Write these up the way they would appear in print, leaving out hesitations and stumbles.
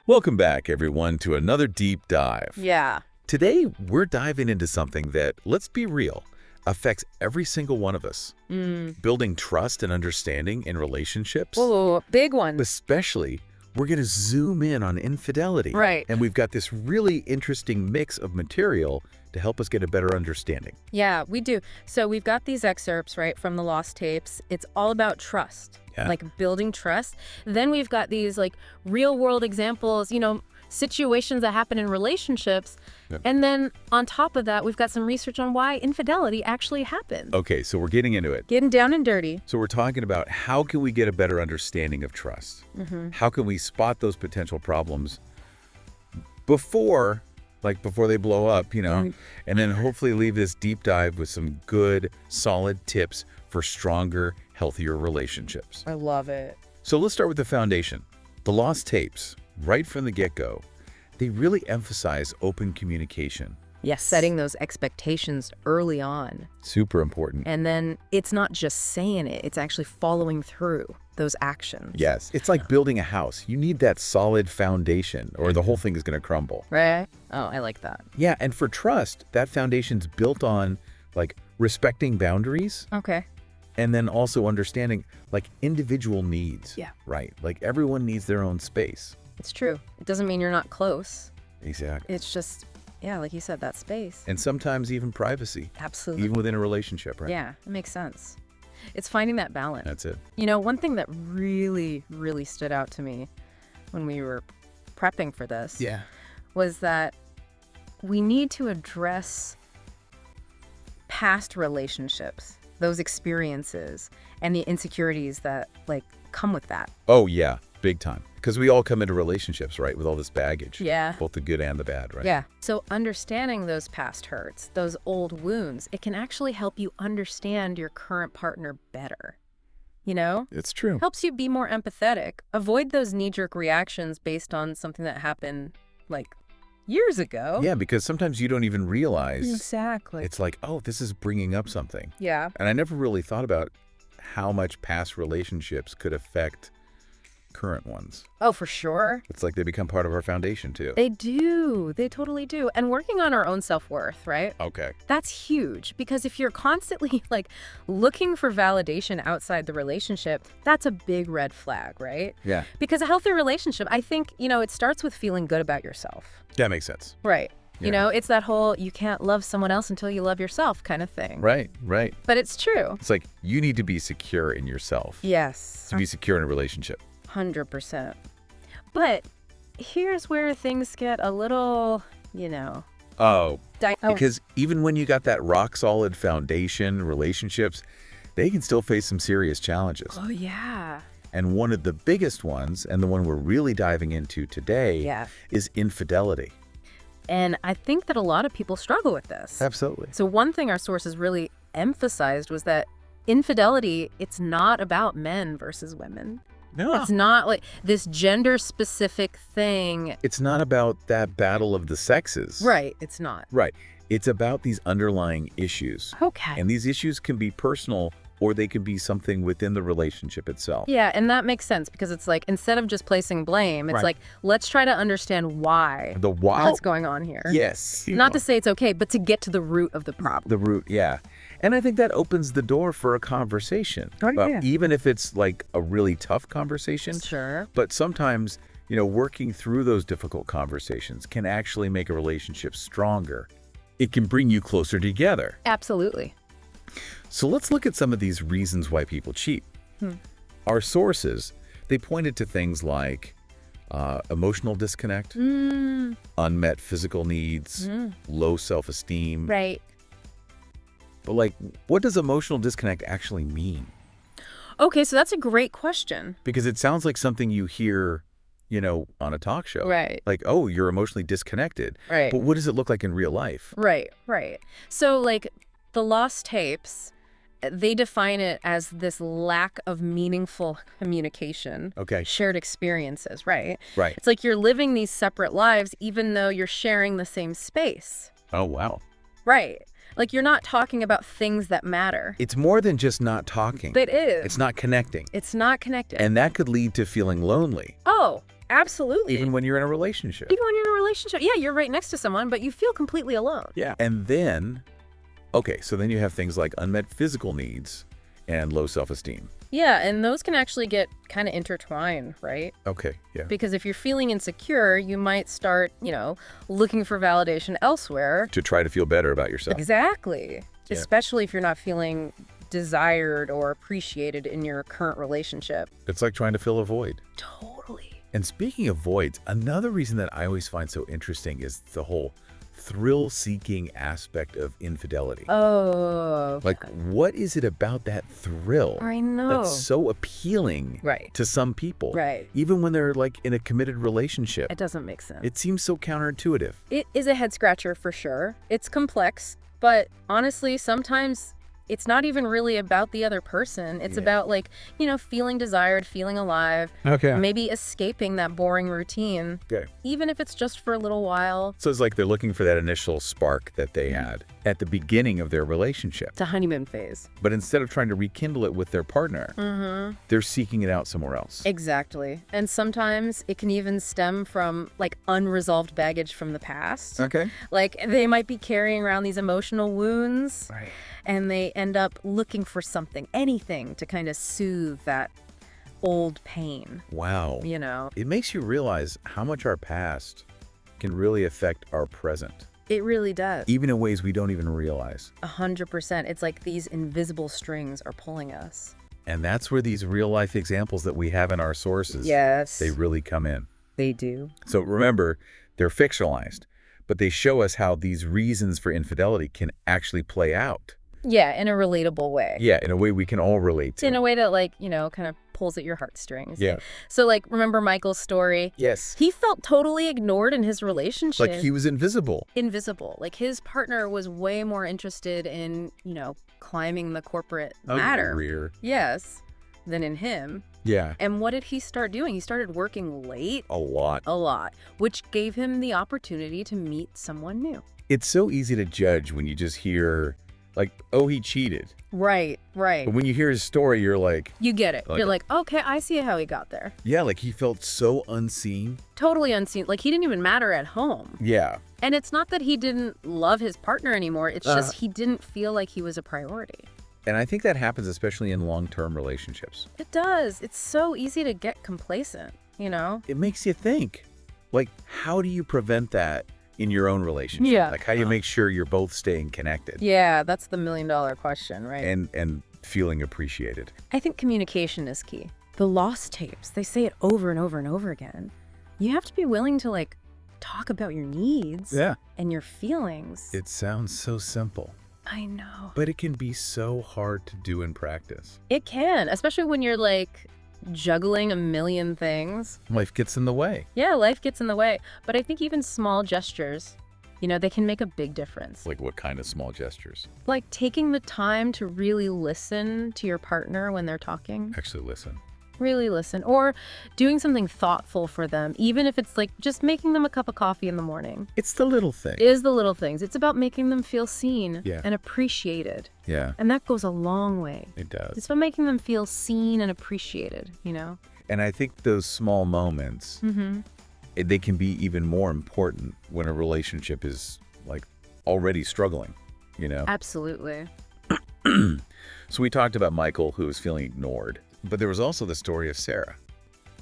Welcome back, everyone, to another deep dive. Yeah. Today, we're diving into something that, let's be real, affects every single one of us. Building trust and understanding in relationships. Oh, big one. Especially, we're going to zoom in on infidelity. Right. And we've got this really interesting mix of material to help us get a better understanding. Yeah, we do. So we've got these excerpts, right, from the lost tapes. It's all about trust, like building trust. Then we've got these like real world examples, situations that happen in relationships. Yep. And then on top of that, we've got some research on why infidelity actually happens. Okay, so we're getting into it. Getting down and dirty. So we're talking about how can we get a better understanding of trust? How can we spot those potential problems before they blow up, and then hopefully leave this deep dive with some good, solid tips for stronger, healthier relationships. I love it. So let's start with the foundation. The lost tapes, right from the get-go, they really emphasize open communication. Yes, setting those expectations early on. Super important. And then it's not just saying it, it's actually following through those actions. Yes, it's like building a house. You need that solid foundation or the whole thing is going to crumble. Right? Oh, I like that. Yeah, and for trust, that foundation's built on respecting boundaries. Okay. And then also understanding individual needs. Yeah. Right. Everyone needs their own space. It's true. It doesn't mean you're not close. Exactly. It's just, like you said, that space. And sometimes even privacy. Absolutely. Even within a relationship, right? Yeah, it makes sense. It's finding that balance. That's it. One thing that really, really stood out to me when we were prepping for this was that we need to address past relationships, those experiences, and the insecurities that come with that. Oh, yeah. Big time. Because we all come into relationships, right, with all this baggage. Yeah. Both the good and the bad, right? Yeah. So understanding those past hurts, those old wounds, it can actually help you understand your current partner better. It's true. Helps you be more empathetic. Avoid those knee-jerk reactions based on something that happened years ago. Yeah, because sometimes you don't even realize. Exactly. It's oh, this is bringing up something. Yeah. And I never really thought about how much past relationships could affect current ones. Oh, for sure. It's they become part of our foundation too. They do. They totally do. And working on our own self-worth, right? Okay. That's huge because if you're constantly looking for validation outside the relationship, that's a big red flag, right? Yeah. Because a healthy relationship, I think, it starts with feeling good about yourself. That makes sense. Right. Yeah. It's that whole you can't love someone else until you love yourself kind of thing. Right, right. But it's true. It's you need to be secure in yourself. Yes. To be secure in a relationship. 100%. But here's where things get a little, Because even when you got that rock solid foundation, relationships, they can still face some serious challenges. Oh, yeah. And one of the biggest ones, and the one we're really diving into today, is infidelity. And I think that a lot of people struggle with this. Absolutely. So one thing our sources really emphasized was that infidelity, it's not about men versus women. No. It's not this gender-specific thing. It's not about that battle of the sexes. Right. It's not. Right. It's about these underlying issues. Okay. And these issues can be personal or they can be something within the relationship itself. Yeah, and that makes sense because it's instead of just placing blame, it's let's try to understand why. The why. What's going on here. Yes. Not to say it's okay, but to get to the root of the problem. The root, yeah. And I think that opens the door for a conversation. Even if it's a really tough conversation. Sure. But sometimes, working through those difficult conversations can actually make a relationship stronger. It can bring you closer together. Absolutely. So let's look at some of these reasons why people cheat. Our sources, they pointed to things like emotional disconnect, unmet physical needs, low self-esteem. Right. But what does emotional disconnect actually mean? Okay, so that's a great question. Because it sounds like something you hear, on a talk show. Right. Oh, you're emotionally disconnected. Right. But what does it look like in real life? Right. So the lost tapes, they define it as this lack of meaningful communication. Okay. Shared experiences, right? Right. It's you're living these separate lives even though you're sharing the same space. Oh, wow. Right. You're not talking about things that matter. It's more than just not talking. It is. It's not connecting. It's not connected. And that could lead to feeling lonely. Oh, Absolutely. Even when you're in a relationship. Even when you're in a relationship. Yeah, you're right next to someone, but you feel completely alone. Yeah. And then, okay, so then you have things like unmet physical needs and low self-esteem. Yeah, and those can actually get kind of intertwined, right? Okay, yeah. Because if you're feeling insecure, you might start, looking for validation elsewhere. To try to feel better about yourself. Exactly. Yeah. Especially if you're not feeling desired or appreciated in your current relationship. It's like trying to fill a void. Totally. And speaking of voids, another reason that I always find so interesting is the whole thrill-seeking aspect of infidelity. Oh. Like, what is it about that thrill I know. that's so appealing to some people? Right. Even when they're like in a committed relationship. It doesn't make sense. It seems so counterintuitive. It is a head scratcher for sure. It's complex, but honestly, sometimes it's not even really about the other person. It's about feeling desired, feeling alive. Okay. Maybe escaping that boring routine. Okay. Even if it's just for a little while. So it's like they're looking for that initial spark that they had at the beginning of their relationship. It's a honeymoon phase. But instead of trying to rekindle it with their partner, they're seeking it out somewhere else. Exactly. And sometimes it can even stem from unresolved baggage from the past. Okay. Like they might be carrying around these emotional wounds. Right. And they end up looking for something, anything to kind of soothe that old pain. Wow. It It makes you realize how much our past can really affect our present, really does. even in ways we don't even realize. 100%. It's like these invisible strings are pulling us. And that's where these real-life examples that we have in our sources, Yes. they really come in. They do. So remember, they're fictionalized, but they show us how these reasons for infidelity can actually play out. Yeah, in a relatable way. Yeah, in a way we can all relate to. In a way that kind of pulls at your heartstrings. Yeah. So remember Michael's story? Yes. He felt totally ignored in his relationship. Like he was invisible. Invisible. Like his partner was way more interested in, climbing the corporate ladder. Career. Yes. Than in him. Yeah. And what did he start doing? He started working late. A lot. A lot. Which gave him the opportunity to meet someone new. It's so easy to judge when you just hear, oh, he cheated. Right. But when you hear his story, you're like... You get it. You're like, okay, I see how he got there. Yeah, like he felt so unseen. Totally unseen. Like he didn't even matter at home. Yeah. And it's not that he didn't love his partner anymore. It's just he didn't feel like he was a priority. And I think that happens especially in long-term relationships. It does. It's so easy to get complacent, It makes you think. How do you prevent that in your own relationship? Yeah. How do you make sure you're both staying connected? Yeah, that's the million-dollar question, right? And feeling appreciated. I think communication is key. The lost tapes, they say it over and over and over again. You have to be willing to talk about your needs and your feelings. It sounds so simple. I know. But it can be so hard to do in practice. It can, especially when you're juggling a million things. Life gets in the way. Yeah, life gets in the way. But I think even small gestures, they can make a big difference. Like what kind of small gestures? Like taking the time to really listen to your partner when they're talking. Actually listen. Really listen. Or doing something thoughtful for them, even if it's just making them a cup of coffee in the morning. It's the little thing. It is the little things. It's about making them feel seen and appreciated. Yeah. And that goes a long way. It does. It's about making them feel seen and appreciated, And I think those small moments, they can be even more important when a relationship is already struggling, Absolutely. So we talked about Michael, who was feeling ignored. But there was also the story of Sarah,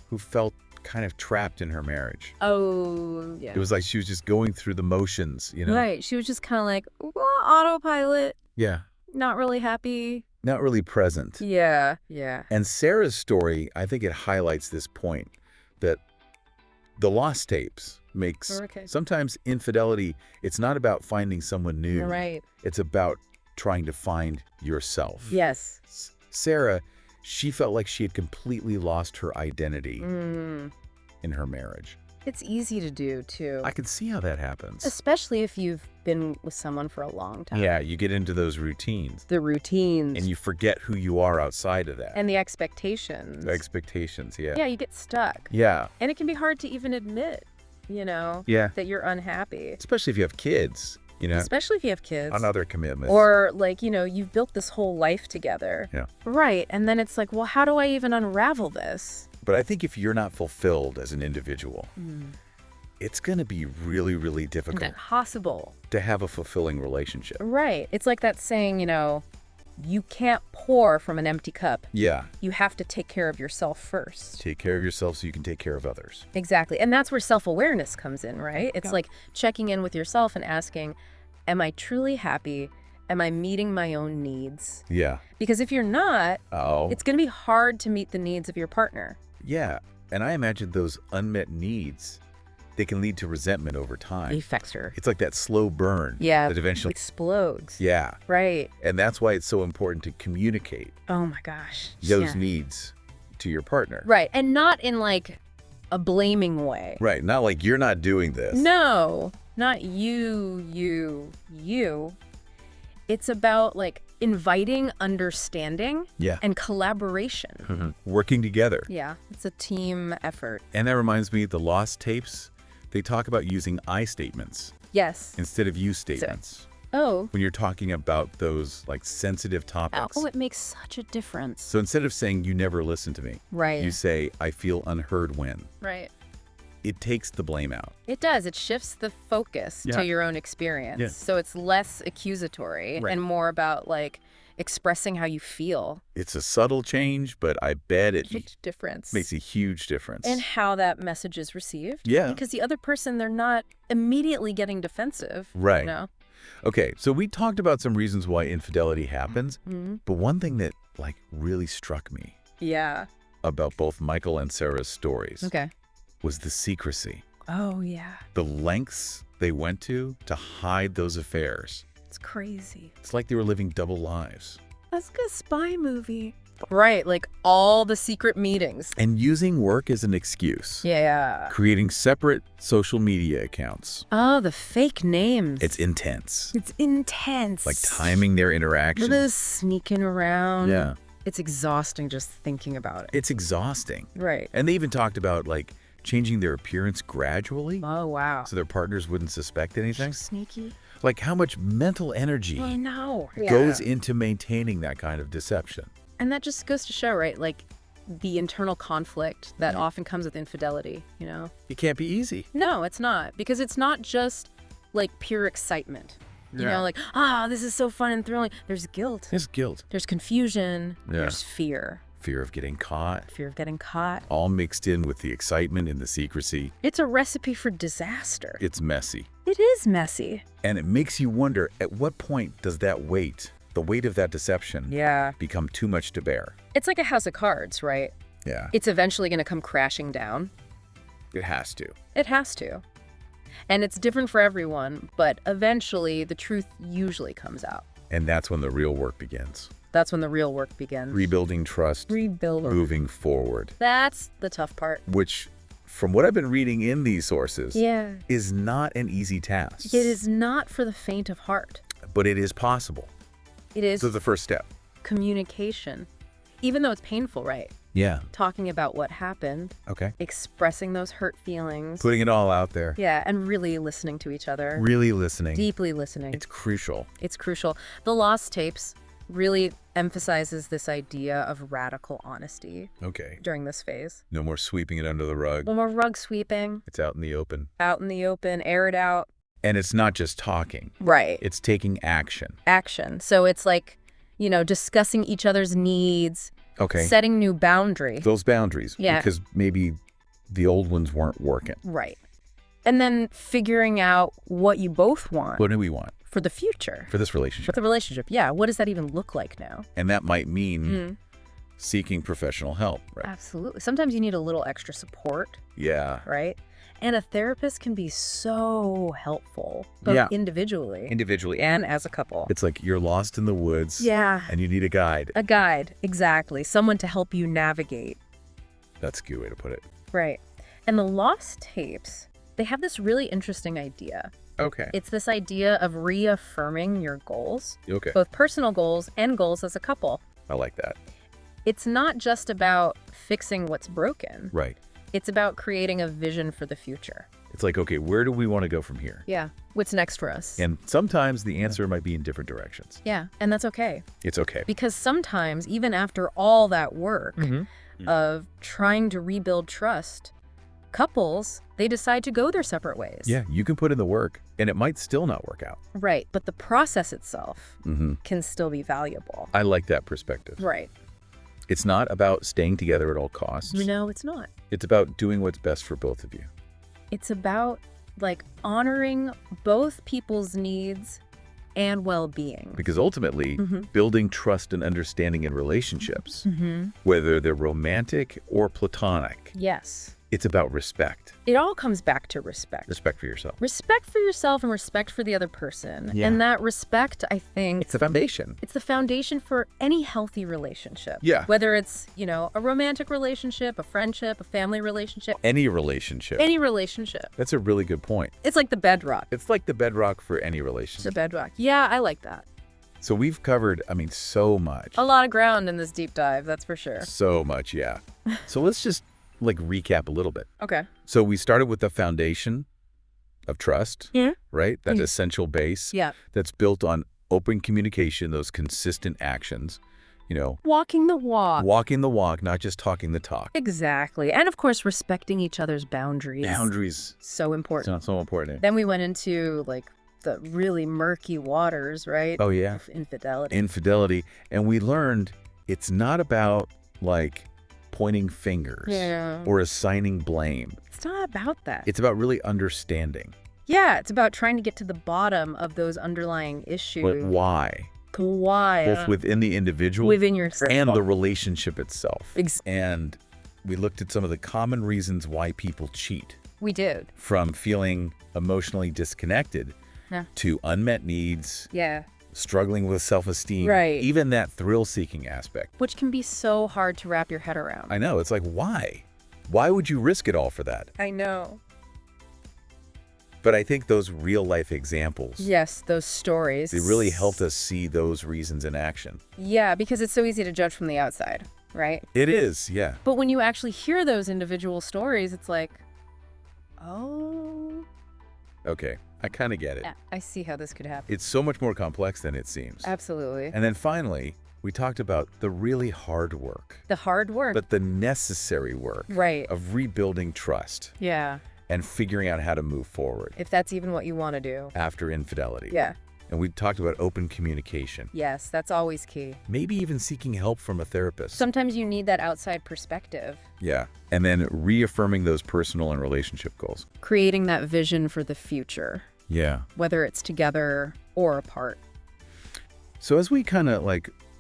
who felt kind of trapped in her marriage. Oh, yeah. It was like she was just going through the motions, Right. She was just kind of autopilot. Yeah. Not really happy. Not really present. Yeah. Yeah. And Sarah's story, I think it highlights this point that the lost tapes makes sometimes infidelity, it's not about finding someone new. Right. It's about trying to find yourself. Yes. Sarah, she felt like she had completely lost her identity in her marriage. It's easy to do, too. I can see how that happens. Especially if you've been with someone for a long time. Yeah, you get into those routines. The routines. And you forget who you are outside of that. And the expectations. The expectations, yeah. Yeah, you get stuck. Yeah. And it can be hard to even admit, that you're unhappy. Especially if you have kids. Especially if you have kids. On other commitments. Or you've built this whole life together. Yeah. Right. And then it's well, how do I even unravel this? But I think if you're not fulfilled as an individual, it's going to be really, really difficult. Impossible. To have a fulfilling relationship. Right. It's like that saying, you can't pour from an empty cup. Yeah. You have to take care of yourself first. Take care of yourself so you can take care of others. Exactly. And that's where self-awareness comes in, right? It's like checking in with yourself and asking, am I truly happy? Am I meeting my own needs? Yeah. Because if you're not, it's going to be hard to meet the needs of your partner. Yeah. And I imagine those unmet needs, they can lead to resentment over time. Fester. It's like that slow burn. Yeah. That eventually explodes. Yeah. Right. And that's why it's so important to communicate. Oh my gosh. Those needs to your partner. Right. And not in like a blaming way. Right. Not like you're not doing this. No. Not you. It's about like inviting understanding and collaboration. Working together. Yeah. It's a team effort. And that reminds me, the lost tapes, they talk about using I statements. Yes. Instead of you statements. When you're talking about those like sensitive topics. Oh, it makes such a difference. So instead of saying you never listen to me, right, you say I feel unheard when. Right. It takes the blame out. It does. It shifts the focus to your own experience. Yeah. So it's less accusatory and more about like expressing how you feel. It's a subtle change, but I bet it makes a huge difference. And how that message is received. Yeah. Because the other person, they're not immediately getting defensive. Right. Okay, so we talked about some reasons why infidelity happens, but one thing that like really struck me about both Michael and Sarah's stories was the secrecy. Oh, yeah. The lengths they went to hide those affairs. It's crazy. It's like they were living double lives. That's like a spy movie. Right, like all the secret meetings. And using work as an excuse. Yeah. Creating separate social media accounts. Oh, the fake names. It's intense. It's intense. Like timing their interactions. They're sneaking around. Yeah. It's exhausting just thinking about it. It's exhausting. Right. And they even talked about like changing their appearance gradually. Oh, wow. So their partners wouldn't suspect anything. Sneaky. Like how much mental energy goes into maintaining that kind of deception. And that just goes to show, right? Like the internal conflict that often comes with infidelity, you know? It can't be easy. No, it's not. Because it's not just like pure excitement. You know, like, this is so fun and thrilling. There's guilt. There's guilt. There's confusion. Yeah. There's fear. Fear of getting caught. Fear of getting caught. All mixed in with the excitement and the secrecy. It's a recipe for disaster. It's messy. It is messy. And it makes you wonder, at what point does that weight, the weight of that deception, become too much to bear? It's like a house of cards, right? Yeah. It's eventually going to come crashing down. It has to. It has to. And it's different for everyone, but eventually the truth usually comes out. And that's when the real work begins. That's when the real work begins. Rebuilding trust. Moving forward. That's the tough part. Which, from what I've been reading in these sources, is not an easy task. It is not for the faint of heart. But it is possible. It is. So the first step. Communication. Even though it's painful, right? Yeah. Talking about what happened. Okay. Expressing those hurt feelings. Putting it all out there. Yeah, and really listening to each other. Really listening. Deeply listening. It's crucial. It's crucial. The Lost Tapes really emphasizes this idea of radical honesty. Okay. During this phase. No more sweeping it under the rug. No more rug sweeping. It's out in the open. Out in the open, air it out. And it's not just talking. Right. It's taking action. Action. So it's like, you know, discussing each other's needs. Okay. Setting new boundaries. Those boundaries. Yeah. Because maybe the old ones weren't working. Right. And then figuring out what you both want. What do we want? For the future. For this relationship. For the relationship. Yeah. What does that even look like now? And that might mean seeking professional help, right? Absolutely. Sometimes you need a little extra support. Yeah. Right? And a therapist can be so helpful, both individually and as a couple. It's like you're lost in the woods. Yeah. And you need a guide. A guide, exactly. Someone to help you navigate. That's a good way to put it. Right. And the Lost Tapes, they have this really interesting idea. Okay. It's this idea of reaffirming your goals. Okay. Both personal goals and goals as a couple. I like that. It's not just about fixing what's broken. Right. It's about creating a vision for the future. It's like, okay, where do we want to go from here? Yeah. What's next for us? And sometimes the answer might be in different directions. Yeah. And that's okay. It's okay. Because sometimes, even after all that work, of trying to rebuild trust, couples, they decide to go their separate ways. Yeah, you can put in the work, and it might still not work out. Right, but the process itself can still be valuable. I like that perspective. Right. It's not about staying together at all costs. No, it's not. It's about doing what's best for both of you. It's about, like, honoring both people's needs and well-being. Because ultimately, building trust and understanding in relationships, whether they're romantic or platonic, Yes. it's about respect. It all comes back to respect. Respect for yourself. Respect for yourself and respect for the other person. Yeah. And that respect, I think, It's the foundation. it's the foundation for any healthy relationship. Yeah. Whether it's, a romantic relationship, a friendship, a family relationship, Any relationship. any relationship. That's a really good point. It's like the bedrock. It's like the bedrock for any It's relationship. a bedrock. Yeah, I like that. So we've covered, so much. A lot of ground in this deep dive, that's for sure. So much, yeah. So let's just recap a little bit. Okay. So we started with the foundation of trust, Yeah. right? That essential base Yeah. that's built on open communication, those consistent actions, Walking the walk. walking the walk, not just talking the talk. Exactly. And of course, respecting each other's boundaries. Boundaries. So It's important. not so important. Then we went into the really murky waters, right? Oh, yeah. Of infidelity. Infidelity. And we learned it's not about pointing fingers Yeah. or assigning blame. It's not about that. It's about really understanding. Yeah, it's about trying to get to the bottom of those underlying issues. But why? Why? Both within the individual Within yourself. and the relationship itself. Ex- And we looked at some of the common reasons why people cheat, We did. from feeling emotionally disconnected Yeah. to unmet needs, Yeah. struggling with self-esteem, Right. even that thrill-seeking aspect. Which can be so hard to wrap your head around. I know. It's like, why? Why would you risk it all for that? I know. But I think those real-life examples, Yes, those stories. they really helped us see those reasons in action. Yeah, because it's so easy to judge from the outside, right? It is, yeah. But when you actually hear those individual stories, it's like, oh, Okay, I kind of get it. yeah, I see how this could happen. It's so much more complex than it seems. Absolutely. And then finally, we talked about the really hard work, The hard work. but the necessary work Right. of rebuilding trust Yeah. and figuring out how to move forward If that's even what you want to do. after infidelity. Yeah. And we talked about open communication, Yes, that's always key. maybe even seeking help from a therapist. Sometimes you need that outside perspective. Yeah. And then reaffirming those personal and relationship goals. Creating that vision for the future, Yeah. whether it's together or apart. So as we kind of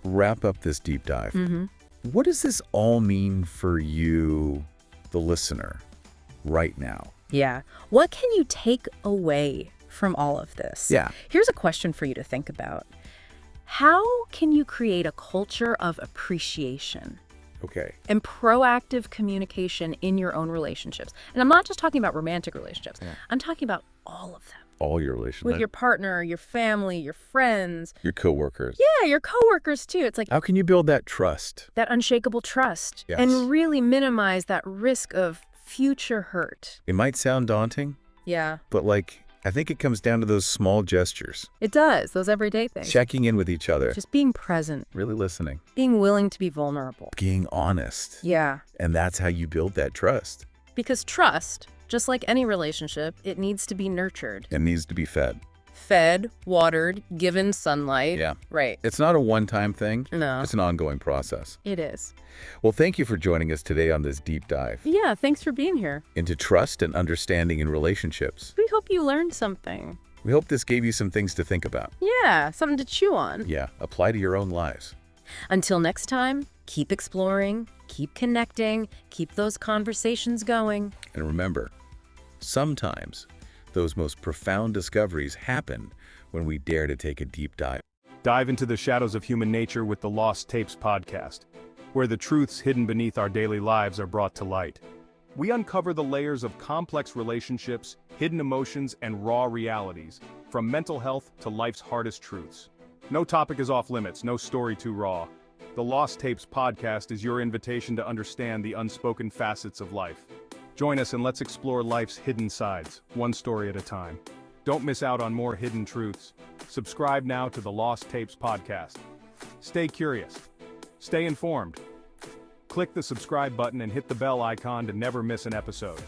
wrap up this deep dive, what does this all mean for you, the listener, right now? Yeah. What can you take away from all of this? Yeah. Here's a question for you to think about. How can you create a culture of appreciation Okay. and proactive communication in your own relationships? And I'm not just talking about romantic relationships. Yeah. I'm talking about all of them. All your relationships. With your partner, your family, your friends. your coworkers. Yeah, your coworkers too. It's like How can you build that trust? that unshakable trust Yes. and really minimize that risk of future hurt. It might sound daunting, Yeah, but I think it comes down to those small gestures, it does. Those everyday things. checking in with each other, Just being present, really listening, being willing to be vulnerable. being honest. Yeah, And that's how you build that trust. because trust, just like any relationship, it needs to be nurtured. It needs to be fed. Fed, watered, given sunlight. Yeah. Right. It's not a one-time thing. No, It's an ongoing process. it is. Well, thank you for joining us today on this deep dive Yeah, thanks for being here. into trust and understanding in relationships. We hope you learned something. We hope this gave you some things to think about. Yeah, something to chew on. Yeah, apply to your own lives. Until next time, keep exploring, keep connecting, keep those conversations going. And remember, sometimes those most profound discoveries happen when we dare to take a deep dive. Dive into the shadows of human nature with the Lost Tapes podcast, where the truths hidden beneath our daily lives are brought to light. We uncover the layers of complex relationships, hidden emotions, and raw realities, from mental health to life's hardest truths. No topic is off limits, no story too raw. The Lost Tapes podcast is your invitation to understand the unspoken facets of life. Join us and let's explore life's hidden sides, one story at a time. Don't miss out on more hidden truths. Subscribe now to the Lost Tapes podcast. Stay curious. Stay informed. Click the subscribe button and hit the bell icon to never miss an episode.